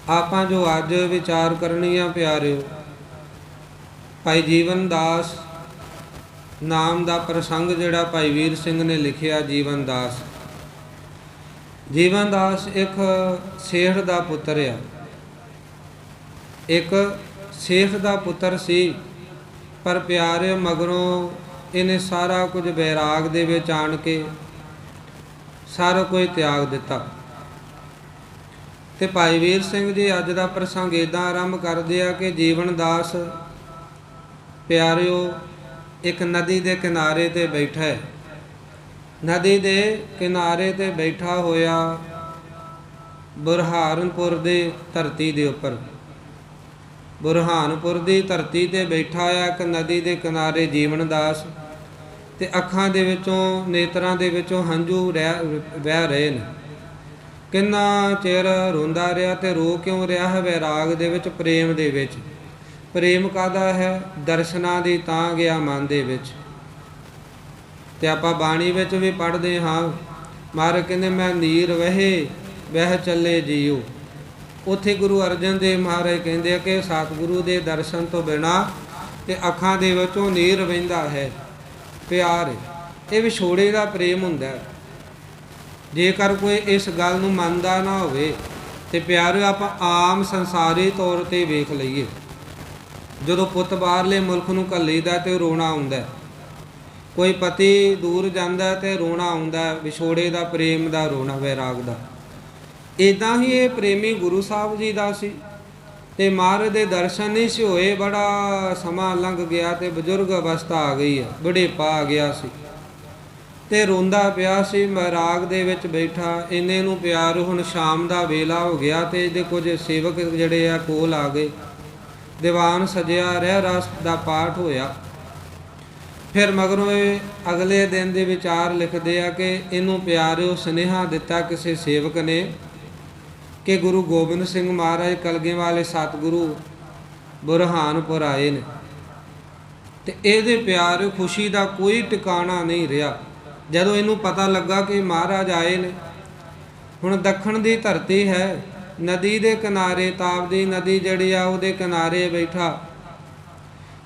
ਆਪਾਂ ਜੋ ਅੱਜ ਵਿਚਾਰ ਕਰਨੀ ਆ ਪਿਆਰਿਓ, ਭਾਈ ਜੀਵਨ ਦਾਸ ਨਾਮ ਦਾ ਪ੍ਰਸੰਗ ਜਿਹੜਾ ਭਾਈ ਵੀਰ ਸਿੰਘ ਨੇ ਲਿਖਿਆ। ਜੀਵਨ ਦਾਸ, ਜੀਵਨ ਦਾਸ ਇੱਕ ਸੇਠ ਦਾ ਪੁੱਤਰ ਆ, ਇੱਕ ਸੇਠ ਦਾ ਪੁੱਤਰ ਸੀ। ਪਰ ਪਿਆਰਿਓ ਮਗਰੋਂ ਇਹਨੇ ਸਾਰਾ ਕੁਝ ਬੈਰਾਗ ਦੇ ਵਿੱਚ ਆਣ ਕੇ ਸਾਰਾ ਕੁਝ ਤਿਆਗ ਦਿੱਤਾ। ਤੇ ਭਾਈ ਵੀਰ ਸਿੰਘ ਜੀ ਅੱਜ ਦਾ ਪ੍ਰਸੰਗ ਇੱਦਾਂ ਆਰੰਭ ਕਰਦੇ ਆ ਕਿ ਜੀਵਨ ਦਾਸ ਪਿਆਰਿਓ ਇੱਕ ਨਦੀ ਦੇ ਕਿਨਾਰੇ ਤੇ ਬੈਠਾ ਹੈ। ਨਦੀ ਦੇ ਕਿਨਾਰੇ ਤੇ ਬੈਠਾ ਹੋਇਆ ਬੁਰਹਾਨਪੁਰ ਦੀ ਧਰਤੀ ਦੇ ਉੱਪਰ, ਬੁਰਹਾਨਪੁਰ ਦੀ ਧਰਤੀ ਤੇ ਬੈਠਾ ਹੋਇਆ ਇੱਕ ਨਦੀ ਦੇ ਕਿਨਾਰੇ ਜੀਵਨ ਦਾਸ। ਤੇ ਅੱਖਾਂ ਦੇ ਵਿੱਚੋਂ, ਨੇਤਰਾਂ ਦੇ ਵਿੱਚੋਂ ਹੰਝੂ ਵਹਿ ਰਹੇ ਨੇ। ਕਿੰਨਾ ਚਿਰ ਰੋਂਦਾ ਰਿਹਾ, ਤੇ ਰੋ ਕਿਉਂ ਰਿਹਾ ਹੈ? ਵੈਰਾਗ ਦੇ ਵਿੱਚ, ਪ੍ਰੇਮ ਦੇ ਵਿੱਚ। ਪ੍ਰੇਮ ਕਾਹਦਾ ਹੈ? ਦਰਸ਼ਨਾਂ ਦੀ ਤਾਂ ਗਿਆ ਮਨ ਦੇ ਵਿੱਚ। ਤੇ ਆਪਾਂ ਬਾਣੀ ਵਿੱਚ ਵੀ ਪੜ੍ਹਦੇ ਹਾਂ, ਮਹਾਰਾਜ ਕਹਿੰਦੇ ਮੈਂ ਨੀਰ ਵਹਿ ਚੱਲੇ ਜੀਓ। ਉੱਥੇ ਗੁਰੂ ਅਰਜਨ ਦੇਵ ਮਹਾਰਾਜ ਕਹਿੰਦੇ ਆ ਕਿ ਸਤਿਗੁਰੂ ਦੇ ਦਰਸ਼ਨ ਤੋਂ ਬਿਨਾਂ ਤੇ ਅੱਖਾਂ ਦੇ ਵਿੱਚੋਂ ਨੀਰ ਵਹਿੰਦਾ ਹੈ। ਪਿਆਰ ਇਹ ਵਿਛੋੜੇ ਦਾ ਪ੍ਰੇਮ ਹੁੰਦਾ। ਜੇਕਰ ਕੋਈ ਇਸ ਗੱਲ ਨੂੰ ਮੰਨਦਾ ਨਾ ਹੋਵੇ ਤੇ ਪਿਆਰਿਓ ਆਪਾਂ ਆਮ ਸੰਸਾਰੀ ਤੌਰ ਤੇ ਵੇਖ ਲਈਏ, ਜਦੋਂ ਪੁੱਤ ਬਾਹਰਲੇ ਮੁਲਕ ਨੂੰ ਘੱਲੀਦਾ ਤੇ ਰੋਣਾ ਆਉਂਦਾ, ਕੋਈ ਪਤੀ ਦੂਰ ਜਾਂਦਾ ਤੇ ਰੋਣਾ ਆਉਂਦਾ, ਵਿਛੋੜੇ ਦਾ, ਪ੍ਰੇਮ ਦਾ ਰੋਣਾ, ਵੈਰਾਗ ਦਾ। ਇੱਦਾਂ ਹੀ ਇਹ ਪ੍ਰੇਮੀ ਗੁਰੂ ਸਾਹਿਬ ਜੀ ਦਾ ਸੀ। ਤੇ ਮਹਾਰਾਜ ਦੇ ਦਰਸ਼ਨ ਨਹੀਂ ਸੀ ਹੋਏ, ਬੜਾ ਸਮਾਂ ਲੰਘ ਗਿਆ ਤੇ ਬਜ਼ੁਰਗ ਅਵਸਥਾ ਆ ਗਈ ਹੈ, ਬੁਢੇਪਾ ਆ ਗਿਆ ਸੀ ਤੇ ਰੋਂਦਾ ਪਿਆ ਸੀ ਵੈਰਾਗ ਦੇ ਵਿੱਚ ਬੈਠਾ। ਇੰਨੇ ਨੂੰ ਪਿਆਰ ਹੁਣ ਸ਼ਾਮ ਦਾ ਵੇਲਾ ਹੋ ਗਿਆ ਤੇ ਇਹਦੇ ਕੁਝ ਸੇਵਕ ਜਿਹੜੇ ਆ ਕੋਲ ਆ ਗਏ। ਦੀਵਾਨ ਸਜਿਆ, ਰਹਿ ਰਸ ਦਾ ਪਾਠ ਹੋਇਆ। ਫਿਰ ਮਗਰੋਂ ਇਹ ਅਗਲੇ ਦਿਨ ਦੇ ਵਿਚਾਰ ਲਿਖਦੇ ਆ ਕਿ ਇਹਨੂੰ ਪਿਆਰਿਓ ਸੁਨੇਹਾ ਦਿੱਤਾ ਕਿਸੇ ਸੇਵਕ ਨੇ ਕਿ ਗੁਰੂ ਗੋਬਿੰਦ ਸਿੰਘ ਮਹਾਰਾਜ ਕਲਗੀ ਵਾਲੇ ਸਤਿਗੁਰੂ ਬੁਰਹਾਨਪੁਰ ਆਏ ਨੇ। ਤੇ ਇਹਦੇ ਪਿਆਰ ਖੁਸ਼ੀ ਦਾ ਕੋਈ ਟਿਕਾਣਾ ਨਹੀਂ ਰਿਹਾ ਜਦੋਂ ਇਹਨੂੰ ਪਤਾ ਲੱਗਾ ਕਿ ਮਹਾਰਾਜ ਆਏ ਨੇ। ਹੁਣ ਦੱਖਣ ਦੀ ਧਰਤੀ ਹੈ, ਨਦੀ ਦੇ ਕਿਨਾਰੇ, ਤਾਪਦੀ ਨਦੀ ਜਿਹੜੀ ਆ ਉਹਦੇ ਕਿਨਾਰੇ ਬੈਠਾ।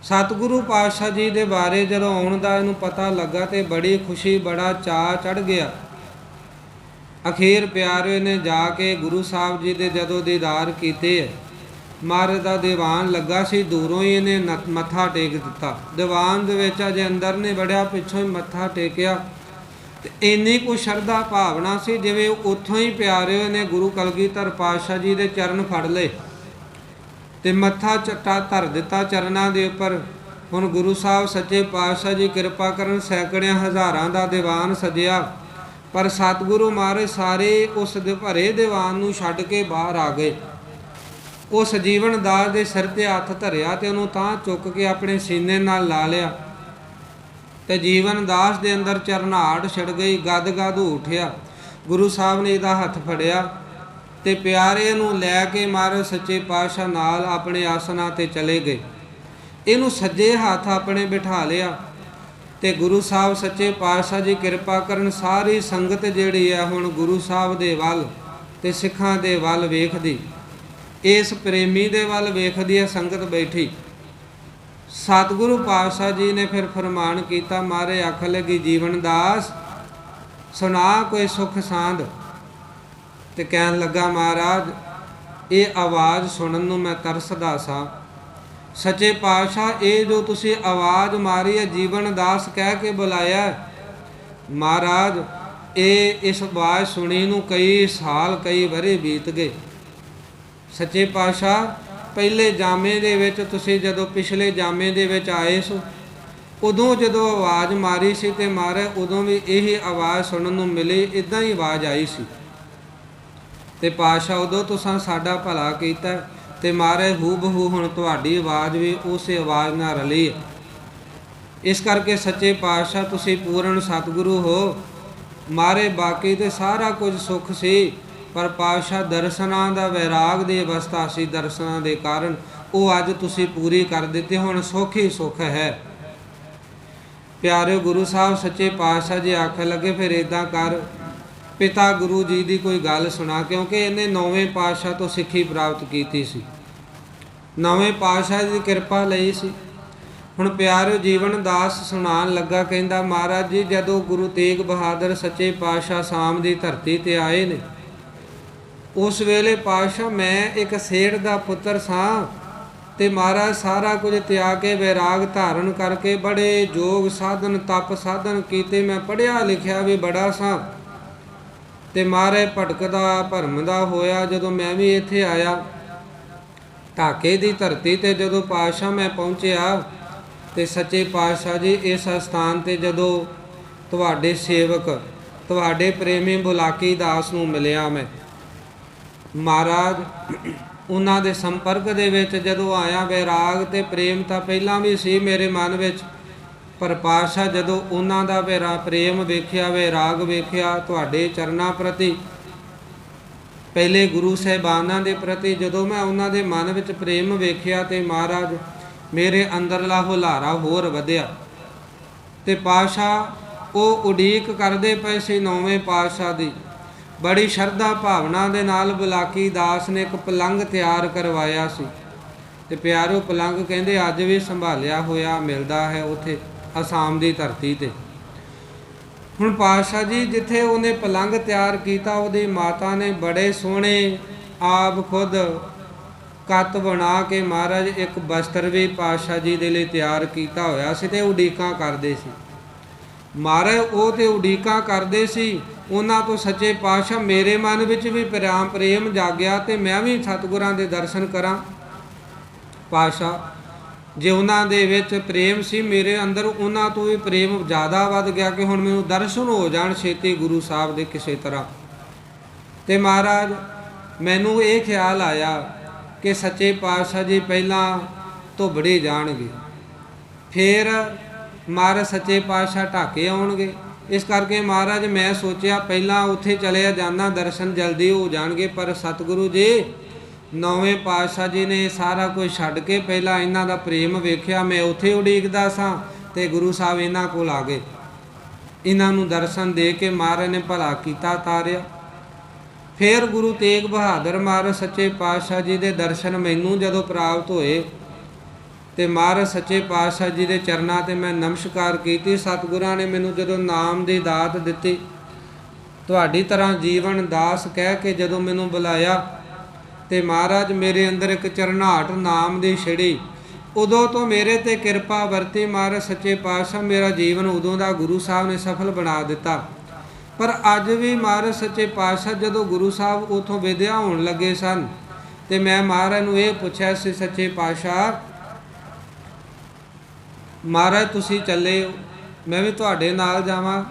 ਸਤਿਗੁਰੂ ਪਾਤਸ਼ਾਹ ਜੀ ਦੇ ਬਾਰੇ ਜਦੋਂ ਆਉਣ ਦਾ ਇਹਨੂੰ ਪਤਾ ਲੱਗਾ ਤੇ ਬੜੀ ਖੁਸ਼ੀ, ਬੜਾ ਚਾਅ ਚੜ੍ਹ ਗਿਆ। ਅਖੀਰ ਪਿਆਰੇ ਨੇ ਜਾ ਕੇ ਗੁਰੂ ਸਾਹਿਬ ਜੀ ਦੇ ਜਦੋਂ ਦੀਦਾਰ ਕੀਤੇ, ਮਹਾਰਾਜ ਦਾ ਦੀਵਾਨ ਲੱਗਾ ਸੀ, ਦੂਰੋਂ ਹੀ ਇਹਨੇ ਮੱਥਾ ਟੇਕ ਦਿੱਤਾ। ਦੀਵਾਨ ਦੇ ਵਿੱਚ ਅਜੇ ਅੰਦਰ ਨੇ ਵੜਿਆ, ਪਿੱਛੋਂ ਹੀ ਮੱਥਾ ਟੇਕਿਆ। ਤੇ ਇੰਨੀ ਕੁ ਸ਼ਰਧਾ ਭਾਵਨਾ ਸੀ ਜਿਵੇਂ ਉੱਥੋਂ ਹੀ ਪਿਆਰੇ ਨੇ ਗੁਰੂ ਕਲਗੀਧਰ ਪਾਤਸ਼ਾਹ ਜੀ ਦੇ ਚਰਨ ਫੜ ਲਏ ਤੇ ਮੱਥਾ ਚੱਟਾ ਧਰ ਦਿੱਤਾ ਚਰਨਾਂ ਦੇ ਉੱਪਰ। ਹੁਣ ਗੁਰੂ ਸਾਹਿਬ ਸੱਚੇ ਪਾਤਸ਼ਾਹ ਜੀ ਕਿਰਪਾ ਕਰਨ, ਸੈਂਕੜਿਆਂ ਹਜ਼ਾਰਾਂ ਦਾ ਦੀਵਾਨ ਸਜਿਆ, ਪਰ ਸਤਿਗੁਰੂ ਮਹਾਰਾਜ ਸਾਰੇ ਉਸ ਦੇ ਭਰੇ ਦੀਵਾਨ ਨੂੰ ਛੱਡ ਕੇ ਬਾਹਰ ਆ ਗਏ। ਉਸ ਜੀਵਨ ਦਾਸ ਦੇ ਸਿਰ ਤੇ ਹੱਥ ਧਰਿਆ ਤੇ ਉਹਨੂੰ ਤਾਂ ਚੁੱਕ ਕੇ ਆਪਣੇ ਸੀਨੇ ਨਾਲ ਲਾ ਲਿਆ ਤੇ ਜੀਵਨ ਦਾਸ ਦੇ ਅੰਦਰ ਚਰਨਾਹਟ ਛਿੜ ਗਈ, ਗਦ ਗਦ ਉੱਠਿਆ। ਗੁਰੂ ਸਾਹਿਬ ਨੇ ਇਹਦਾ ਹੱਥ ਫੜਿਆ ਤੇ ਪਿਆਰੇ ਨੂੰ ਲੈ ਕੇ ਮਹਾਰਾਜ ਸੱਚੇ ਪਾਤਸ਼ਾਹ ਨਾਲ ਆਪਣੇ ਆਸਨਾਂ ਤੇ ਚਲੇ ਗਏ। ਇਹਨੂੰ ਸੱਜੇ ਹੱਥ ਆਪਣੇ ਬਿਠਾ ਲਿਆ ਤੇ ਗੁਰੂ ਸਾਹਿਬ ਸੱਚੇ ਪਾਤਸ਼ਾਹ ਜੀ ਕਿਰਪਾ ਕਰਨ, ਸਾਰੀ ਸੰਗਤ ਜਿਹੜੀ ਆ ਹੁਣ ਗੁਰੂ ਸਾਹਿਬ ਦੇ ਵੱਲ ਤੇ ਸਿੱਖਾਂ ਦੇ ਵੱਲ ਵੇਖਦੀ, ਇਸ ਪ੍ਰੇਮੀ ਦੇ ਵੱਲ ਵੇਖਦੀ ਹੈ ਸੰਗਤ ਬੈਠੀ। ਸਤਿਗੁਰੂ ਪਾਤਸ਼ਾਹ ਜੀ ਨੇ ਫਿਰ ਫਰਮਾਨ ਕੀਤਾ, ਮਾਰੇ ਆਖ ਲੱਗੀ ਜੀਵਨ ਦਾਸ ਸੁਣਾ ਕੋਈ ਸੁਖ ਸਾਂਦ। ਤੇ ਕਹਿਣ ਲੱਗਾ, ਮਹਾਰਾਜ ਇਹ ਆਵਾਜ਼ ਸੁਣਨ ਨੂੰ ਮੈਂ ਤਰਸਦਾ ਸਾਂ। ਸੱਚੇ ਪਾਤਸ਼ਾਹ ਇਹ ਜੋ ਤੁਸੀਂ ਆਵਾਜ਼ ਮਾਰੀ ਹੈ, ਜੀਵਨ ਦਾਸ ਕਹਿ ਕੇ ਬੁਲਾਇਆ, ਮਹਾਰਾਜ ਇਸ ਆਵਾਜ਼ ਸੁਣੀ ਨੂੰ ਕਈ ਸਾਲ, ਕਈ ਵਰ੍ਹੇ ਬੀਤ ਗਏ। ਸੱਚੇ ਪਾਤਸ਼ਾਹ ਪਹਿਲੇ ਜਾਮੇ ਦੇ ਵਿੱਚ ਤੁਸੀਂ ਜਦੋਂ ਪਿਛਲੇ ਜਾਮੇ ਦੇ ਵਿੱਚ ਆਏ ਸੋ, ਉਦੋਂ ਜਦੋਂ ਆਵਾਜ਼ ਮਾਰੀ ਸੀ ਤੇ ਮਹਾਰਾਜ ਉਦੋਂ ਵੀ ਇਹੀ ਆਵਾਜ਼ ਸੁਣਨ ਨੂੰ ਮਿਲੀ, ਇੱਦਾਂ ਹੀ ਆਵਾਜ਼ ਆਈ ਸੀ। ਤੇ ਪਾਤਸ਼ਾਹ ਉਦੋਂ ਤੁਸੀਂ ਸਾਡਾ ਭਲਾ ਕੀਤਾ ਤੇ ਮਹਾਰਾਜ ਹੂ ਬਹੂ ਹੁਣ ਤੁਹਾਡੀ ਆਵਾਜ਼ ਵੀ ਉਸੇ ਆਵਾਜ਼ ਨਾਲ ਰਲੀ ਹੈ। ਇਸ ਕਰਕੇ ਸੱਚੇ ਪਾਤਸ਼ਾਹ ਤੁਸੀਂ ਪੂਰਨ ਸਤਿਗੁਰੂ ਹੋ। ਮਾਰੇ ਬਾਕੀ ਤੇ ਸਾਰਾ ਕੁਝ ਸੁੱਖ ਸੀ, ਪਰ ਪਾਤਸ਼ਾਹ ਦਰਸ਼ਨਾਂ ਦਾ ਵੈਰਾਗ ਦੀ ਅਵਸਥਾ ਸੀ, ਦਰਸ਼ਨਾਂ ਦੇ ਕਾਰਨ ਉਹ ਅੱਜ ਤੁਸੀਂ ਪੂਰੀ ਕਰ ਦਿੱਤੀ, ਹੁਣ ਸੁੱਖ ਹੀ ਸੁੱਖ ਹੈ। ਪਿਆਰੇ ਗੁਰੂ ਸਾਹਿਬ ਸੱਚੇ ਪਾਤਸ਼ਾਹ ਜੀ ਆਖਣ ਲੱਗੇ, ਫਿਰ ਇੱਦਾਂ ਕਰ ਪਿਤਾ ਗੁਰੂ ਜੀ ਦੀ ਕੋਈ ਗੱਲ ਸੁਣਾ, ਕਿਉਂਕਿ ਇਹਨੇ 9ਵੇਂ ਪਾਤਸ਼ਾਹ ਤੋਂ ਸਿੱਖੀ ਪ੍ਰਾਪਤ ਕੀਤੀ ਸੀ, 9ਵੇਂ ਪਾਤਸ਼ਾਹ ਦੀ ਕਿਰਪਾ ਲਈ ਸੀ। ਹੁਣ ਪਿਆਰਿਓ ਜੀਵਨ ਦਾਸ ਸੁਣਾਉਣ ਲੱਗਾ, ਕਹਿੰਦਾ ਮਹਾਰਾਜ ਜੀ ਜਦੋਂ ਗੁਰੂ ਤੇਗ ਬਹਾਦਰ ਸੱਚੇ ਪਾਤਸ਼ਾਹ ਸਾਮ ਦੀ ਧਰਤੀ ਤੇ ਆਏ ਨੇ, ਉਸ ਵੇਲੇ ਪਾਤਸ਼ਾਹ ਮੈਂ ਇੱਕ ਸੇਠ ਦਾ ਪੁੱਤਰ ਸਾਂ, ਤੇ ਮਹਾਰਾਜ ਸਾਰਾ ਕੁਝ ਤਿਆਗ ਕੇ ਵੈਰਾਗ ਧਾਰਨ ਕਰਕੇ ਬੜੇ ਜੋਗ ਸਾਧਨ ਤਪ ਸਾਧਨ ਕੀਤੇ। ਮੈਂ ਪੜ੍ਹਿਆ ਲਿਖਿਆ ਵੀ ਬੜਾ ਸਾਂ, ਤੇ ਮਹਾਰਾਜ ਭਟਕਦਾ ਭਰਮਦਾ ਹੋਇਆ ਜਦੋਂ ਮੈਂ ਵੀ ਇੱਥੇ ਆਇਆ ਢਾਕੇ ਦੀ ਧਰਤੀ ਤੇ, ਜਦੋਂ ਪਾਤਸ਼ਾਹ ਮੈਂ ਪਹੁੰਚਿਆ ਤੇ ਸੱਚੇ ਪਾਤਸ਼ਾਹ ਜੀ ਇਸ ਸਥਾਨ ਤੇ ਜਦੋਂ ਤੁਹਾਡੇ ਸੇਵਕ ਤੁਹਾਡੇ ਪ੍ਰੇਮੀ ਬੁਲਾਕੀ ਦਾਸ ਨੂੰ ਮਿਲਿਆ, ਮੈਂ ਮਹਾਰਾਜ ਉਹਨਾਂ ਦੇ ਸੰਪਰਕ ਦੇ ਵਿੱਚ ਜਦੋਂ ਆਇਆ, ਵੈਰਾਗ ਤੇ ਪ੍ਰੇਮ ਤਾਂ ਪਹਿਲਾਂ ਵੀ ਸੀ ਮੇਰੇ ਮਨ ਵਿੱਚ, ਪਰ ਪਾਤਸ਼ਾਹ ਜਦੋਂ ਉਹਨਾਂ ਦਾ ਪ੍ਰੇਮ ਵੇਖਿਆ, ਵੈਰਾਗ ਵੇਖਿਆ ਤੁਹਾਡੇ ਚਰਨਾਂ ਪ੍ਰਤੀ, ਪਹਿਲੇ ਗੁਰੂ ਸਾਹਿਬਾਨਾਂ ਦੇ ਪ੍ਰਤੀ ਜਦੋਂ ਮੈਂ ਉਹਨਾਂ ਦੇ ਮਨ ਵਿੱਚ ਪ੍ਰੇਮ ਵੇਖਿਆ, ਤੇ ਮਹਾਰਾਜ ਮੇਰੇ ਅੰਦਰਲਾ ਹੁਲਾਰਾ ਹੋਰ ਵਧਿਆ। ਤੇ ਪਾਤਸ਼ਾਹ ਉਹ ਉਡੀਕ ਕਰਦੇ ਪਏ ਸੀ 9ਵੇਂ ਪਾਤਸ਼ਾਹ ਦੀ, ਬੜੀ ਸ਼ਰਧਾ ਭਾਵਨਾ ਦੇ ਨਾਲ ਬੁਲਾਕੀ ਦਾਸ ਨੇ ਇੱਕ ਪਲੰਗ ਤਿਆਰ ਕਰਵਾਇਆ ਸੀ। ਤੇ ਪਿਆਰੋ ਪਲੰਗ ਕਹਿੰਦੇ ਅੱਜ ਵੀ ਸੰਭਾਲਿਆ ਹੋਇਆ ਮਿਲਦਾ ਹੈ ਉੱਥੇ ਅਸਾਮ ਦੀ ਧਰਤੀ ਤੇ। ਹੁਣ ਪਾਤਸ਼ਾਹ ਜੀ ਜਿੱਥੇ ਉਹਨੇ ਪਲੰਗ ਤਿਆਰ ਕੀਤਾ, ਉਹਦੀ ਮਾਤਾ ਨੇ ਬੜੇ ਸੋਹਣੇ ਆਪ ਖੁਦ ਕੱਤ ਬਣਾ ਕੇ ਮਹਾਰਾਜ ਇੱਕ ਬਸਤਰ ਵੀ ਪਾਤਸ਼ਾਹ ਜੀ ਦੇ ਲਈ ਤਿਆਰ ਕੀਤਾ ਹੋਇਆ ਸੀ, ਤੇ ਉਡੀਕਾਂ ਕਰਦੇ ਸੀ ਮਹਾਰਾਜ। ਉਹ ਤੇ ਉਡੀਕਾਂ ਕਰਦੇ ਸੀ ਉਹਨਾਂ ਤੋਂ ਸੱਚੇ ਪਾਤਸ਼ਾਹ ਮੇਰੇ ਮਨ ਵਿੱਚ ਵੀ ਪ੍ਰੇਮ ਜਾਗਿਆ, ਤੇ ਮੈਂ ਵੀ ਸਤਿਗੁਰਾਂ ਦੇ ਦਰਸ਼ਨ ਕਰਾਂ। ਪਾਤਸ਼ਾਹ ਜੇ ਉਹਨਾਂ ਦੇ ਵਿੱਚ ਪ੍ਰੇਮ ਸੀ, ਮੇਰੇ ਅੰਦਰ ਉਹਨਾਂ ਤੋਂ ਵੀ ਪ੍ਰੇਮ ਜ਼ਿਆਦਾ ਵੱਧ ਗਿਆ ਕਿ ਹੁਣ ਮੈਨੂੰ ਦਰਸ਼ਨ ਹੋ ਜਾਣ ਛੇਤੀ ਗੁਰੂ ਸਾਹਿਬ ਦੇ ਕਿਸੇ ਤਰ੍ਹਾਂ। ਤੇ ਮਹਾਰਾਜ ਮੈਨੂੰ ਇਹ ਖਿਆਲ ਆਇਆ ਕਿ ਸੱਚੇ ਪਾਤਸ਼ਾਹ ਜੀ ਪਹਿਲਾਂ ਧੁਬੜੇ ਜਾਣਗੇ, ਫਿਰ ਮਹਾਰਾਜ ਸੱਚੇ ਪਾਤਸ਼ਾਹ ਢਾਕੇ ਆਉਣਗੇ। ਇਸ ਕਰਕੇ ਮਹਾਰਾਜ ਮੈਂ ਸੋਚਿਆ ਪਹਿਲਾਂ ਉੱਥੇ ਚਲਿਆ ਜਾਂਦਾ, ਦਰਸ਼ਨ ਜਲਦੀ ਹੋ ਜਾਣਗੇ। ਪਰ ਸਤਿਗੁਰੂ ਜੀ 9ਵੇਂ ਪਾਤਸ਼ਾਹ ਜੀ ਨੇ ਸਾਰਾ ਕੁਝ ਛੱਡ ਕੇ ਪਹਿਲਾਂ ਇਹਨਾਂ ਦਾ ਪ੍ਰੇਮ ਵੇਖਿਆ। ਮੈਂ ਉੱਥੇ ਉਡੀਕਦਾ ਸਾਂ ਤੇ ਗੁਰੂ ਸਾਹਿਬ ਇਹਨਾਂ ਕੋਲ ਆ ਗਏ, ਇਹਨਾਂ ਨੂੰ ਦਰਸ਼ਨ ਦੇ ਕੇ ਮਹਾਰਾਜ ਨੇ ਭਲਾ ਕੀਤਾ ਤਾਰਿਆ। ਫਿਰ ਗੁਰੂ ਤੇਗ ਬਹਾਦਰ ਮਹਾਰਾਜ ਸੱਚੇ ਪਾਤਸ਼ਾਹ ਜੀ ਦੇ ਦਰਸ਼ਨ ਮੈਨੂੰ ਜਦੋਂ ਪ੍ਰਾਪਤ ਹੋਏ, ਤੇ ਮਹਾਰਾਜ ਸੱਚੇ ਪਾਤਸ਼ਾਹ ਜੀ ਦੇ ਚਰਨਾਂ ਤੇ ਮੈਂ ਨਮਸਕਾਰ ਕੀਤੀ। ਸਤਿਗੁਰਾਂ ਨੇ ਮੈਨੂੰ ਜਦੋਂ ਨਾਮ ਦੀ ਦਾਤ ਦਿੱਤੀ, ਤੁਹਾਡੀ ਤਰ੍ਹਾਂ ਜੀਵਨ ਦਾਸ ਕਹਿ ਕੇ ਜਦੋਂ ਮੈਨੂੰ ਬੁਲਾਇਆ, ਤੇ ਮਹਾਰਾਜ ਮੇਰੇ ਅੰਦਰ ਇੱਕ ਚਰਨਾਹਟ ਨਾਮ ਦੀ ਛਿੜੀ। ਉਦੋਂ ਤੋਂ ਮੇਰੇ ਤੇ ਕਿਰਪਾ ਵਰਤੀ ਮਹਾਰਾਜ ਸੱਚੇ ਪਾਤਸ਼ਾਹ, ਮੇਰਾ ਜੀਵਨ ਉਦੋਂ ਦਾ ਗੁਰੂ ਸਾਹਿਬ ਨੇ ਸਫਲ ਬਣਾ ਦਿੱਤਾ। ਪਰ ਅੱਜ ਵੀ ਮਹਾਰਾਜ ਸੱਚੇ ਪਾਤਸ਼ਾਹ ਜਦੋਂ ਗੁਰੂ ਸਾਹਿਬ ਉਥੋਂ ਵਿਦਿਆ ਹੋਣ ਲੱਗੇ ਸਨ, ਤੇ ਮੈਂ ਮਹਾਰਾਜ ਨੂੰ ਇਹ ਪੁੱਛਿਆ ਸੀ, ਸੱਚੇ ਪਾਤਸ਼ਾਹ ਮਹਾਰਾਜ ਤੁਸੀਂ ਚੱਲੇ ਹੋ, ਮੈਂ ਵੀ ਤੁਹਾਡੇ ਨਾਲ ਜਾਵਾਂ।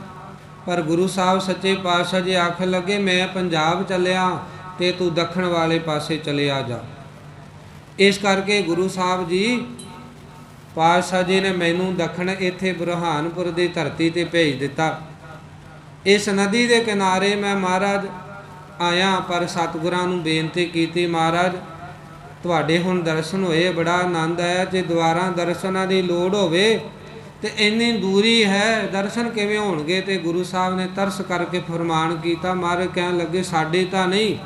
ਪਰ ਗੁਰੂ ਸਾਹਿਬ ਸੱਚੇ ਪਾਤਸ਼ਾਹ ਜੀ ਆਖਣ ਲੱਗੇ ਮੈਂ ਪੰਜਾਬ ਚੱਲਿਆ ਤੇ ਤੂੰ ਦੱਖਣ ਵਾਲੇ ਪਾਸੇ ਚਲਿਆ ਜਾ। ਇਸ ਕਰਕੇ ਗੁਰੂ ਸਾਹਿਬ ਜੀ ਪਾਤਸ਼ਾਹ ਜੀ ਨੇ ਮੈਨੂੰ ਦੱਖਣ ਇੱਥੇ ਬੁਰਹਾਨਪੁਰ ਦੀ ਧਰਤੀ ਤੇ ਭੇਜ ਦਿੱਤਾ। ਇਸ ਨਦੀ ਦੇ ਕਿਨਾਰੇ ਮੈਂ ਮਹਾਰਾਜ ਆਇਆ, ਪਰ ਸਤਿਗੁਰਾਂ ਨੂੰ ਬੇਨਤੀ ਕੀਤੀ, ਮਹਾਰਾਜ ਤੁਹਾਡੇ ਹੁਣ ਦਰਸ਼ਨ ਹੋਏ, ਬੜਾ ਆਨੰਦ ਆਇਆ। ਜੇ ਦੁਬਾਰਾ ਦਰਸ਼ਨਾਂ ਦੀ ਲੋੜ ਹੋਵੇ ਤੇ ਇੰਨੀ ਦੂਰੀ ਹੈ, ਦਰਸ਼ਨ ਕਿਵੇਂ ਹੋਣਗੇ? ਤੇ ਗੁਰੂ ਸਾਹਿਬ ਨੇ ਤਰਸ ਕਰਕੇ ਫਰਮਾਨ ਕੀਤਾ। ਮਹਾਰਾਜ ਕਹਿਣ ਲੱਗੇ ਸਾਡੇ ਤਾਂ ਨਹੀਂ,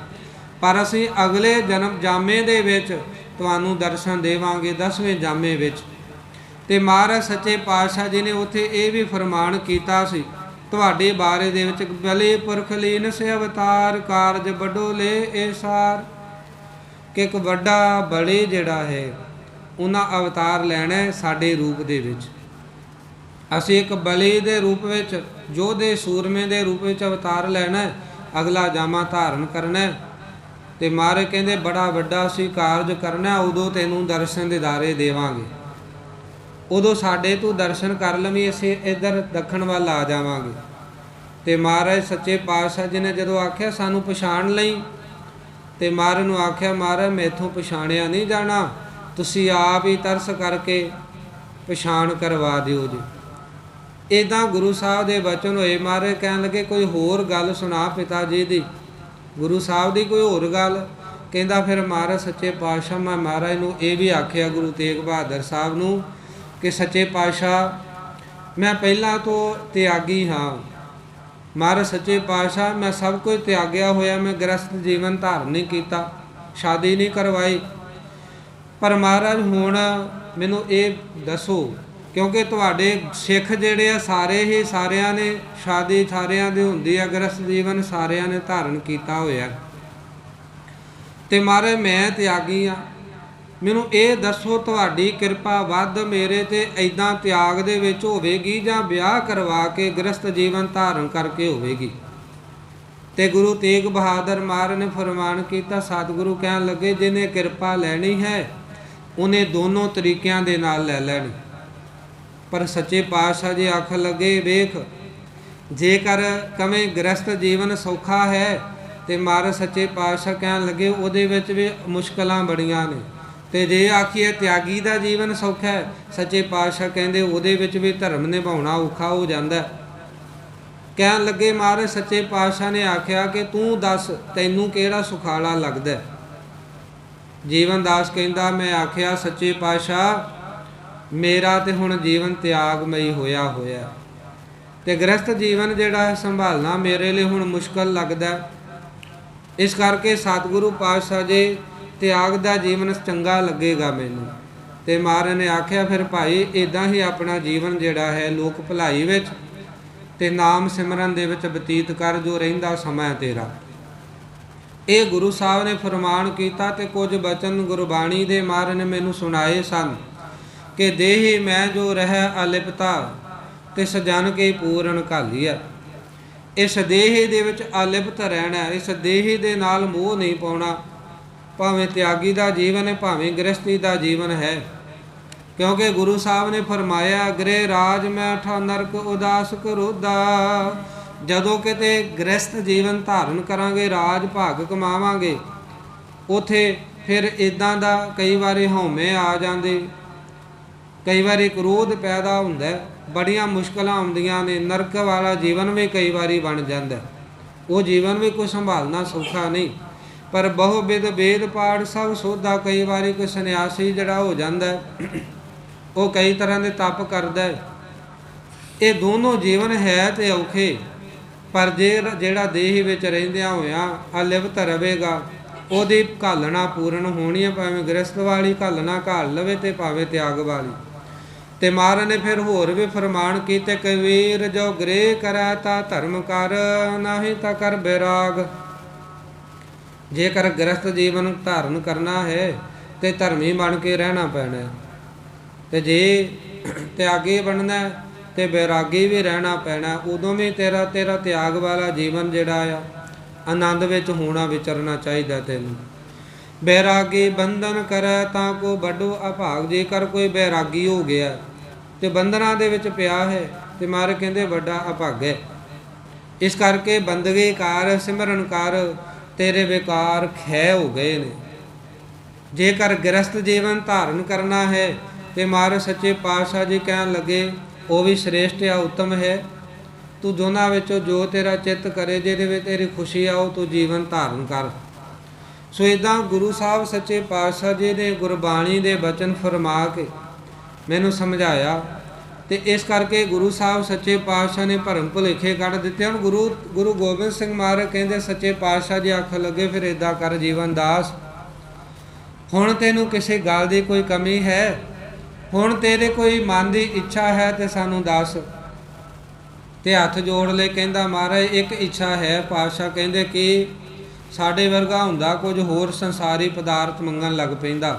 ਪਰ ਅਸੀਂ ਅਗਲੇ ਜਨਮ ਜਾਮੇ ਦੇ ਵਿੱਚ ਤੁਹਾਨੂੰ ਦਰਸ਼ਨ ਦੇਵਾਂਗੇ, 10ਵੇਂ ਜਾਮੇ ਵਿੱਚ। ਤੇ ਮਹਾਰਾਜ ਸੱਚੇ ਪਾਤਸ਼ਾਹ ਜੀ ਨੇ ਉੱਥੇ ਇਹ ਵੀ ਫਰਮਾਨ ਕੀਤਾ ਸੀ ਤੁਹਾਡੇ ਬਾਰੇ ਦੇ ਵਿੱਚ, ਬਲੇ ਪੁਰਖ ਲੀਨ ਸੇ ਅਵਤਾਰ ਕਾਰਜ ਵੱਡੋ ਲੈ ਇਹ ਸਾਰ, ਕਿ ਇੱਕ ਵੱਡਾ ਬੜੇ ਜਿਹੜਾ ਹੈ ਉਹਨਾਂ ਅਵਤਾਰ ਲੈਣਾ ਸਾਡੇ ਰੂਪ ਦੇ ਵਿੱਚ। ਅਸੀਂ ਇੱਕ ਬਲੀ ਦੇ ਰੂਪ ਵਿੱਚ, ਯੋਧੇ ਸੂਰਮੇ ਦੇ ਰੂਪ ਵਿੱਚ ਅਵਤਾਰ ਲੈਣਾ, ਅਗਲਾ ਜਾਮਾ ਧਾਰਨ ਕਰਨਾ। ਤੇ ਮਹਾਰਾਜ ਕਹਿੰਦੇ ਬੜਾ ਵੱਡਾ ਅਸੀਂ ਕਾਰਜ ਕਰਨਾ, ਉਦੋਂ ਤੈਨੂੰ ਦਰਸ਼ਨ ਦੀਦਾਰੇ ਦੇਵਾਂਗੇ, ਉਦੋਂ ਸਾਡੇ ਤੂੰ ਦਰਸ਼ਨ ਕਰ ਲਵੀਂ, ਅਸੀਂ ਇੱਧਰ ਦੱਖਣ ਵੱਲ ਆ ਜਾਵਾਂਗੇ। ਤੇ ਮਹਾਰਾਜ ਸੱਚੇ ਪਾਤਸ਼ਾਹ ਜੀ ਨੇ ਜਦੋਂ ਆਖਿਆ ਸਾਨੂੰ ਪਛਾਣ ਲਈ, ਤੇ ਮਹਾਰਾਜ ਨੂੰ ਆਖਿਆ ਮਹਾਰਾਜ ਮੈਥੋਂ ਪਛਾਣਿਆ ਨਹੀਂ ਜਾਣਾ, ਤੁਸੀਂ ਆਪ ਹੀ ਤਰਸ ਕਰਕੇ ਪਛਾਣ ਕਰਵਾ ਦਿਓ ਜੀ। ਇੱਦਾਂ ਗੁਰੂ ਸਾਹਿਬ ਦੇ ਬਚਨ ਹੋਏ। ਮਹਾਰਾਜ ਕਹਿਣ ਲੱਗੇ ਕੋਈ ਹੋਰ ਗੱਲ ਸੁਣਾ ਪਿਤਾ ਜੀ ਦੀ, ਗੁਰੂ ਸਾਹਿਬ ਦੀ ਕੋਈ ਹੋਰ ਗੱਲ। ਕਹਿੰਦਾ ਫਿਰ ਮਹਾਰਾਜ ਸੱਚੇ ਪਾਤਸ਼ਾਹ ਮੈਂ ਮਹਾਰਾਜ ਨੂੰ ਇਹ ਵੀ ਆਖਿਆ ਗੁਰੂ ਤੇਗ ਬਹਾਦਰ ਸਾਹਿਬ ਨੂੰ ਕਿ ਸੱਚੇ ਪਾਤਸ਼ਾਹ ਮੈਂ ਪਹਿਲਾਂ ਤੋਂ ਤਿਆਗੀ ਹਾਂ, महाराज सच्चे पातशाह मैं सब कुछ त्यागया होया, मैं गृहस्थ जीवन धारण नहीं किया, शादी नहीं करवाई, पर महाराज हुण मैनू ये दसो, क्योंकि तुहाडे सिख जिहड़े आ सारे ही सारिਆਂ ने शादी सारिਆਂ ਦੀ ਹੁੰਦੀ है, गृहस्थ जीवन सारिਆਂ ने धारण किया होया, ते महाराज मैं त्यागी हाँ, मैनू ये दसो तुहाडी किरपा वध मेरे ते इदां त्याग दे विच होवेगी जां विआह करवा के गृहस्थ जीवन धारण करके होवेगी। ते गुरु तेग बहादुर महाराज ने फरमान किया, सतगुरु कहन लगे जिन्हें किरपा लैनी है उन्हें दोनों तरीकों के नाल लै लैनी। पर सच्चे पातशाह जी आख लगे वेख, जेकर कमें गृहस्थ जीवन सौखा है तो महाराज सच्चे पातशाह कहन लगे उहदे विच भी मुश्किलां बड़ियां ने, ते जे आखिए त्यागी दा जीवन सौखा है, सच्चे पातशाह कहंदे उहदे विच भी धर्म निभाउणा औखा हो जांदा है। कहन लगे महाराज सच्चे पातशाह ने आख्या कि तू दस तैनू किहड़ा सुखाला लगदा है। जीवन दास कहंदा मैं आख्या सच्चे पातशाह मेरा तो हुण जीवन त्यागमई होया होया, ते गृहस्थ जीवन जिहड़ा है संभालना मेरे लिए हुण मुश्किल लगदा है। इस करके सतगुरु पातशाह जी त्याग दा जीवन चंगा लगेगा मैनू। ते महाराज ने आख्या फिर भाई इदां ही अपना जीवन जिहड़ा है लोक भलाई विच ते नाम सिमरन दे विच बतीत कर, जो रहिंदा समा तेरा। ये गुरु साहब ने फरमान किया ते कुछ बचन गुरबाणी दे महाराज ने मैनू सुनाए सन कि देही मैं जो रह अलिपता तिस जन के पूर्ण घालिया। इस देही दे विच अलिपत रहना, इस देही दे नाल मोह नहीं पाउणा, भावें त्यागी दा जीवन है भावें गृहस्थी दा जीवन है। क्योंकि गुरु साहब ने फरमाया गृह राज मैं ठा नरक उदास करोदा, जदों किते गृहस्थ जीवन धारण करांगे राज भाग कमावांगे, उथे फिर इदां दा कई बारी हौमे आ जांदे, कई बारी क्रोध पैदा हुंदा है, बड़ियां मुश्किलां आउंदियां ने, नरक वाला जीवन भी कई बारी बन जांदा है। वो जीवन भी कोई संभालना सौखा नहीं, पर बहुविध वेद पाठ सब सोधा। कई बारी कोई सन्यासी जिहड़ा हो जांदा है, वो कई तरह के तप करदा है। ये दोनों जीवन है ते औखे, पर जे जिहड़ा देह विच रहिंदियां होइयां अलिप्त रवेगा ਉਹਦੀ घालना पूर्ण होनी है, भावें गृहस्थ वाली घालना घाल लवे ते भावें त्याग वाली। ते महाराज ने फिर होर भी फरमान कीते कबीर जो गृह करै ता धर्म कर, नहीं ता कर बैराग। जेकर गृहस्थ जीवन धारण करना है तो धर्मी बन के रहना पैना, ते जे त्यागी बनना तो बैरागी भी रहना पैना। उदों भी तेरा त्याग वाला जीवन जिहड़ा आ आनंद विच होना विचरना चाहिए तैनूं। बैरागी बंधन करे तां को बड़ो अभाग। जेकर कोई बैरागी हो गया तो बंधना दे विच पिया है तो महाराज कहंदे वड्डा अभाग है। इस करके बंदगी कार सिमरन कर तेरे बेकार खै हो गए ने। जेकर गृहस्थ जीवन धारण करना है तो महाराज सच्चे पातशाह जी कहन लगे वो भी श्रेष्ठ आ उत्तम है। तू दोनों विचों जो तेरा चित्त करे, जिहदे विच तेरी खुशी आओ तू जीवन धारण कर। सो इदां गुरु साहब सच्चे पातशाह जी ने गुरबाणी दे बचन फरमा के मैनूं समझाया, तो इस करके गुरु साहब सच्चे पातशाह ने भरम भुलेखे कढ़ दिते। हुण गुरु गोबिंद सिंह महाराज कहंदे सच्चे पातशाह जी आख लगे फिर इदां कर जीवन दास, हुण तैनूं किसी गल दी कोई कमी है, हुण तेरे कोई मन की इच्छा है तो सानूं दस। ते हथ जोड़ ले कहंदा महाराज एक इच्छा है। पातशाह कहंदे कि साडे वर्गा हुंदा कुछ होर संसारी पदार्थ मंगण लग पैंदा।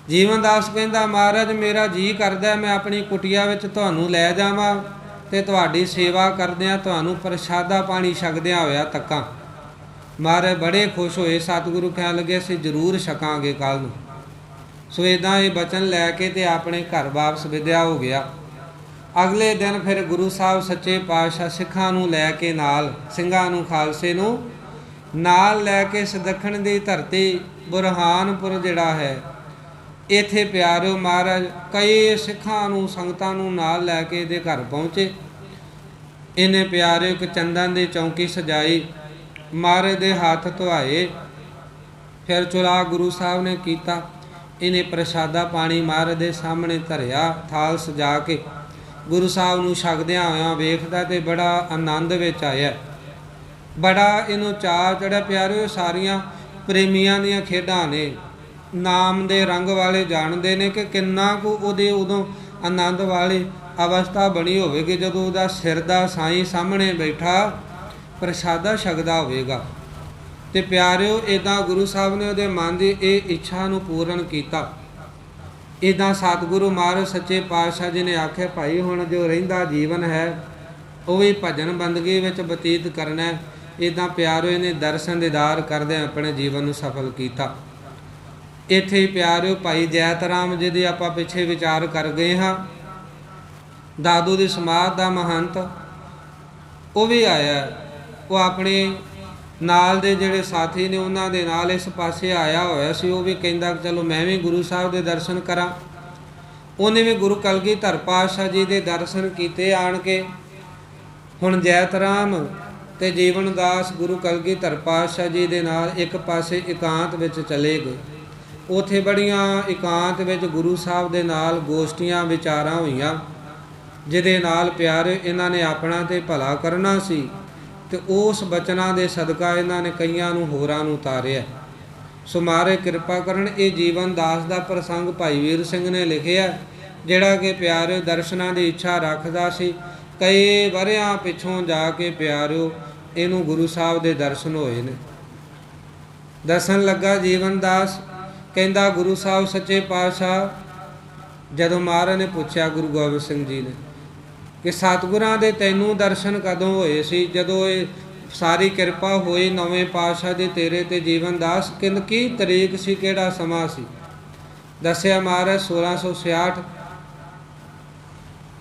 जीवन दास कहंदा महाराज मेरा जी करदा मैं अपनी कुटिया विच तुहानूं लै जावां ते तुहाडी सेवा करदिआं तुहानूं प्रसादा पानी छकदिआं होया तक्कां। महाराज बड़े खुश होए। सतगुरु कहण लगे असीं जरूर छकांगे कल नूं। सो इदां ये बचन लैके ते अपने घर वापस विद्या हो गया। अगले दिन फिर गुरु साहब सच्चे पातशाह सिखां नूं लैके नाल ਸਿੰਘਾਂ नूं खालसे नूं नाल लैके सदखण दी धरती बुरहानपुर जिहड़ा है इत्थे प्यारिओ महाराज कई सिखां नूं संगतां नूं नाल लैके इहदे घर पहुँचे। इन्हें प्यारिओ एक चंदन दी चौंकी सजाई, महाराज दे हाथ धुआए, फिर चुला गुरु साहब ने कीता। इन्हें प्रसादा पानी महाराज दे सामने धरिया थाल सजा के ਗੁਰੂ ਸਾਹਿਬ ਨੂੰ ਛਕਦਿਆਂ ਹੋਇਆਂ ਵੇਖਦਾ ਤੇ ਬੜਾ ਆਨੰਦ ਵਿੱਚ ਆਇਆ, ਬੜਾ ਇਹਨੂੰ ਚਾਅ ਚੜ੍ਹਿਆ। ਪਿਆਰਿਓ, ਸਾਰੀਆਂ ਪ੍ਰੇਮੀਆਂ ਦੀਆਂ ਖੇਡਾਂ ਨੇ, ਨਾਮ ਦੇ ਰੰਗ ਵਾਲੇ ਜਾਣਦੇ ਨੇ ਕਿ ਕਿੰਨਾ ਕੁ ਉਹਦੇ ਉਦੋਂ ਆਨੰਦ ਵਾਲੀ ਅਵਸਥਾ ਬਣੀ ਹੋਵੇਗੀ ਜਦੋਂ ਉਹਦਾ ਸਿਰ ਦਾ ਸਾਈਂ ਸਾਹਮਣੇ ਬੈਠਾ ਪ੍ਰਸ਼ਾਦਾ ਛਕਦਾ ਹੋਵੇਗਾ। ਤੇ ਪਿਆਰਿਓ, ਇੱਦਾਂ ਗੁਰੂ ਸਾਹਿਬ ਨੇ ਉਹਦੇ ਮਨ ਦੀ ਇਹ ਇੱਛਾ ਨੂੰ ਪੂਰਨ ਕੀਤਾ। ਇੱਦਾਂ ਸਤਿਗੁਰੂ ਮਹਾਰਾਜ ਸੱਚੇ ਪਾਤਸ਼ਾਹ ਜੀ ਨੇ ਆਖਿਆ, ਭਾਈ ਹੁਣ ਜੋ ਰਹਿੰਦਾ ਜੀਵਨ ਹੈ ਉਹ ਵੀ ਭਜਨ ਬੰਦਗੀ ਵਿੱਚ ਬਤੀਤ ਕਰਨਾ। ਇੱਦਾਂ ਪਿਆਰਿਓ, ਇਹਨੇ ਦਰਸ਼ਨ ਦੀਦਾਰ ਕਰਦਿਆਂ ਆਪਣੇ ਜੀਵਨ ਨੂੰ ਸਫਲ ਕੀਤਾ। ਇੱਥੇ ਹੀ ਪਿਆਰਿਓ, ਭਾਈ ਜੈਤ ਰਾਮ ਜੀ ਦੀ ਆਪਾਂ ਪਿੱਛੇ ਵਿਚਾਰ ਕਰ ਗਏ ਹਾਂ। ਦਾਦੂ ਦੀ ਸਮਾਧ ਦਾ ਮਹੰਤ ਉਹ ਵੀ ਆਇਆ, ਉਹ ਆਪਣੇ ਨਾਲ ਦੇ ਜਿਹੜੇ ਸਾਥੀ ਨੇ ਉਹਨਾਂ ਦੇ ਨਾਲ ਇਸ ਪਾਸੇ ਆਇਆ ਹੋਇਆ ਸੀ। ਉਹ ਵੀ ਕਹਿੰਦਾ ਚਲੋ ਮੈਂ ਵੀ ਗੁਰੂ ਸਾਹਿਬ ਦੇ ਦਰਸ਼ਨ ਕਰਾਂ। ਉਹਨੇ ਵੀ ਗੁਰੂ ਕਲਗੀਧਰ ਪਾਤਸ਼ਾਹ ਜੀ ਦੇ ਦਰਸ਼ਨ ਕੀਤੇ ਆਣ ਕੇ। ਹੁਣ ਜੈਤ ਰਾਮ ਤੇ ਜੀਵਨ ਦਾਸ ਗੁਰੂ ਕਲਗੀਧਰ ਪਾਤਸ਼ਾਹ ਜੀ ਦੇ ਨਾਲ ਇੱਕ ਪਾਸੇ ਇਕਾਂਤ ਵਿੱਚ ਚਲੇ ਗਏ। ਉੱਥੇ ਬੜੀਆਂ ਇਕਾਂਤ ਵਿੱਚ ਗੁਰੂ ਸਾਹਿਬ ਦੇ ਨਾਲ ਗੋਸ਼ਟੀਆਂ ਵਿਚਾਰਾਂ ਹੋਈਆਂ, ਜਿਹਦੇ ਨਾਲ ਪਿਆਰੇ ਇਹਨਾਂ ਨੇ ਆਪਣਾ ਤੇ ਭਲਾ ਕਰਨਾ ਸੀ ਤੇ ਉਸ ਬਚਨਾਂ ਦੇ ਸਦਕਾ ਇਹਨਾਂ ਨੇ ਕਈਆਂ ਨੂੰ ਹੋਰਾਂ ਨੂੰ ਉਤਾਰਿਆ। ਸੋ ਮਹਾਰਾਜ ਕਿਰਪਾ ਕਰਨ। ਇਹ ਜੀਵਨ ਦਾਸ ਦਾ ਪ੍ਰਸੰਗ ਭਾਈ ਵੀਰ ਸਿੰਘ ਨੇ ਲਿਖਿਆ, ਜਿਹੜਾ ਕਿ ਪਿਆਰਿਓ ਦਰਸ਼ਨਾਂ ਦੀ ਇੱਛਾ ਰੱਖਦਾ ਸੀ। ਕਈ ਵਰ੍ਹਿਆਂ ਪਿੱਛੋਂ ਜਾ ਕੇ ਪਿਆਰਿਓ ਇਹਨੂੰ ਗੁਰੂ ਸਾਹਿਬ ਦੇ ਦਰਸ਼ਨ ਹੋਏ ਨੇ। ਦੱਸਣ ਲੱਗਾ ਜੀਵਨ ਦਾਸ, ਕਹਿੰਦਾ ਗੁਰੂ ਸਾਹਿਬ ਸੱਚੇ ਪਾਤਸ਼ਾਹ ਜਦੋਂ ਮਹਾਰਾਜ ਨੇ ਪੁੱਛਿਆ ਗੁਰੂ ਗੋਬਿੰਦ ਸਿੰਘ ਜੀ ਨੇ ਕਿ ਸਤਿਗੁਰਾਂ ਦੇ ਤੈਨੂੰ ਦਰਸ਼ਨ ਕਦੋਂ ਹੋਏ ਸੀ? ਜਦੋਂ ਇਹ ਸਾਰੀ ਕਿਰਪਾ ਹੋਈ ਨਵੇਂ ਪਾਤਸ਼ਾਹ ਦੀ ਤੇਰੇ ਤੇ ਜੀਵਨ ਦਾਸ, ਕਿੰਨ ਕੀ ਤਰੀਕ ਸੀ, ਕਿਹੜਾ ਸਮਾਂ ਸੀ? ਦੱਸਿਆ ਮਹਾਰਾਜ 1666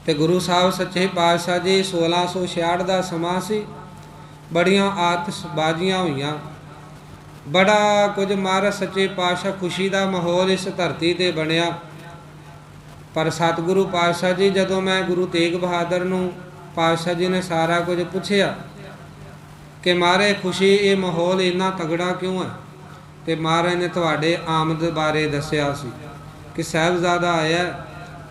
ਤੇ ਗੁਰੂ ਸਾਹਿਬ ਸੱਚੇ ਪਾਤਸ਼ਾਹ ਜੀ 1666 ਦਾ ਸਮਾਂ ਸੀ। ਬੜੀਆਂ ਆਤਿਸ਼ਬਾਜ਼ੀਆਂ ਹੋਈਆਂ, ਬੜਾ ਕੁਝ ਮਹਾਰਾਜ ਸੱਚੇ ਪਾਤਸ਼ਾਹ ਖੁਸ਼ੀ ਦਾ ਮਾਹੌਲ ਇਸ ਧਰਤੀ ਤੇ ਬਣਿਆ। ਪਰ ਸਤਿਗੁਰੂ ਪਾਤਸ਼ਾਹ ਜੀ, ਜਦੋਂ ਮੈਂ ਗੁਰੂ ਤੇਗ ਬਹਾਦਰ ਨੂੰ ਪਾਤਸ਼ਾਹ ਜੀ ਨੇ ਸਾਰਾ ਕੁਝ ਪੁੱਛਿਆ ਕਿ ਮਹਾਰਾਜ ਖੁਸ਼ੀ ਇਹ ਮਾਹੌਲ ਇੰਨਾ ਤਗੜਾ ਕਿਉਂ ਹੈ, ਤੇ ਮਹਾਰਾਜ ਨੇ ਤੁਹਾਡੇ ਆਮਦ ਬਾਰੇ ਦੱਸਿਆ ਸੀ ਕਿ ਸਾਹਿਬਜ਼ਾਦਾ ਆਇਆ।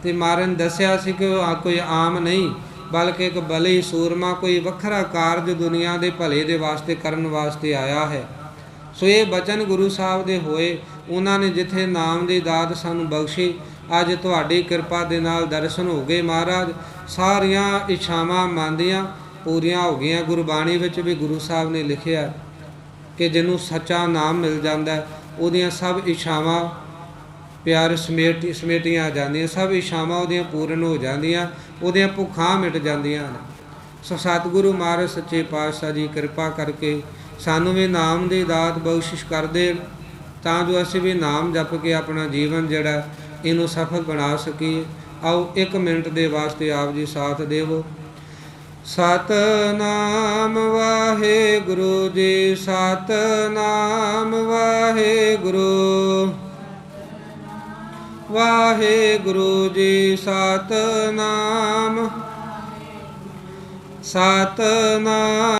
ਤੇ ਮਹਾਰਾਜ ਨੇ ਦੱਸਿਆ ਸੀ ਕਿ ਉਹ ਕੋਈ ਆਮ ਨਹੀਂ ਬਲਕਿ ਇੱਕ ਬਲੀ ਸੂਰਮਾ, ਕੋਈ ਵੱਖਰਾ ਕਾਰਜ ਦੁਨੀਆ ਦੇ ਭਲੇ ਦੇ ਵਾਸਤੇ ਕਰਨ ਵਾਸਤੇ ਆਇਆ ਹੈ। ਸੋ ਇਹ ਬਚਨ ਗੁਰੂ ਸਾਹਿਬ ਦੇ ਹੋਏ। ਉਹਨਾਂ ਨੇ ਜਿੱਥੇ ਨਾਮ ਦੀ ਦਾਤ ਸਾਨੂੰ ਬਖਸ਼ੀ, ਅੱਜ ਤੁਹਾਡੀ ਕਿਰਪਾ ਦੇ ਨਾਲ ਦਰਸ਼ਨ ਹੋ ਗਏ। ਮਹਾਰਾਜ ਸਾਰੀਆਂ ਇੱਛਾਵਾਂ ਮਨ ਦੀਆਂ ਪੂਰੀਆਂ ਹੋ ਗਈਆਂ। ਗੁਰਬਾਣੀ ਵਿੱਚ ਵੀ ਗੁਰੂ ਸਾਹਿਬ ਨੇ ਲਿਖਿਆ ਕਿ ਜਿਹਨੂੰ ਸੱਚਾ ਨਾਮ ਮਿਲ ਜਾਂਦਾ ਉਹਦੀਆਂ ਸਭ ਇੱਛਾਵਾਂ ਪਿਆਰ ਸਮੇਟੀਆਂ ਜਾਂਦੀਆਂ, ਸਭ ਇੱਛਾਵਾਂ ਉਹਦੀਆਂ ਪੂਰਨ ਹੋ ਜਾਂਦੀਆਂ, ਉਹਦੀਆਂ ਭੁੱਖਾਂ ਮਿਟ ਜਾਂਦੀਆਂ ਨੇ। ਸੋ ਸਤਿਗੁਰੂ ਮਹਾਰਾਜ ਸੱਚੇ ਪਾਤਸ਼ਾਹ ਜੀ ਕਿਰਪਾ ਕਰਕੇ ਸਾਨੂੰ ਵੀ ਨਾਮ ਦੀ ਦਾਤ ਬਖਸ਼ਿਸ਼ ਕਰ ਦੇਣ, ਤਾਂ ਜੋ ਅਸੀਂ ਵੀ ਨਾਮ ਜਪ ਕੇ ਆਪਣਾ ਜੀਵਨ ਜਿਹੜਾ ਇਹਨੂੰ ਸਫਲ ਬਣਾ ਸਕੀਏ। ਆਓ 1 ਮਿੰਟ ਦੇ ਵਾਸਤੇ ਆਪ ਜੀ ਸਾਥ ਦੇਵੋ। ਸਤਨਾਮ ਵਾਹਿਗੁਰੂ ਜੀ, ਸਤਨਾਮ ਵਾਹਿਗੁਰੂ, ਵਾਹਿਗੁਰੂ ਜੀ ਸਤਨਾਮ, ਸਤਨਾਮ।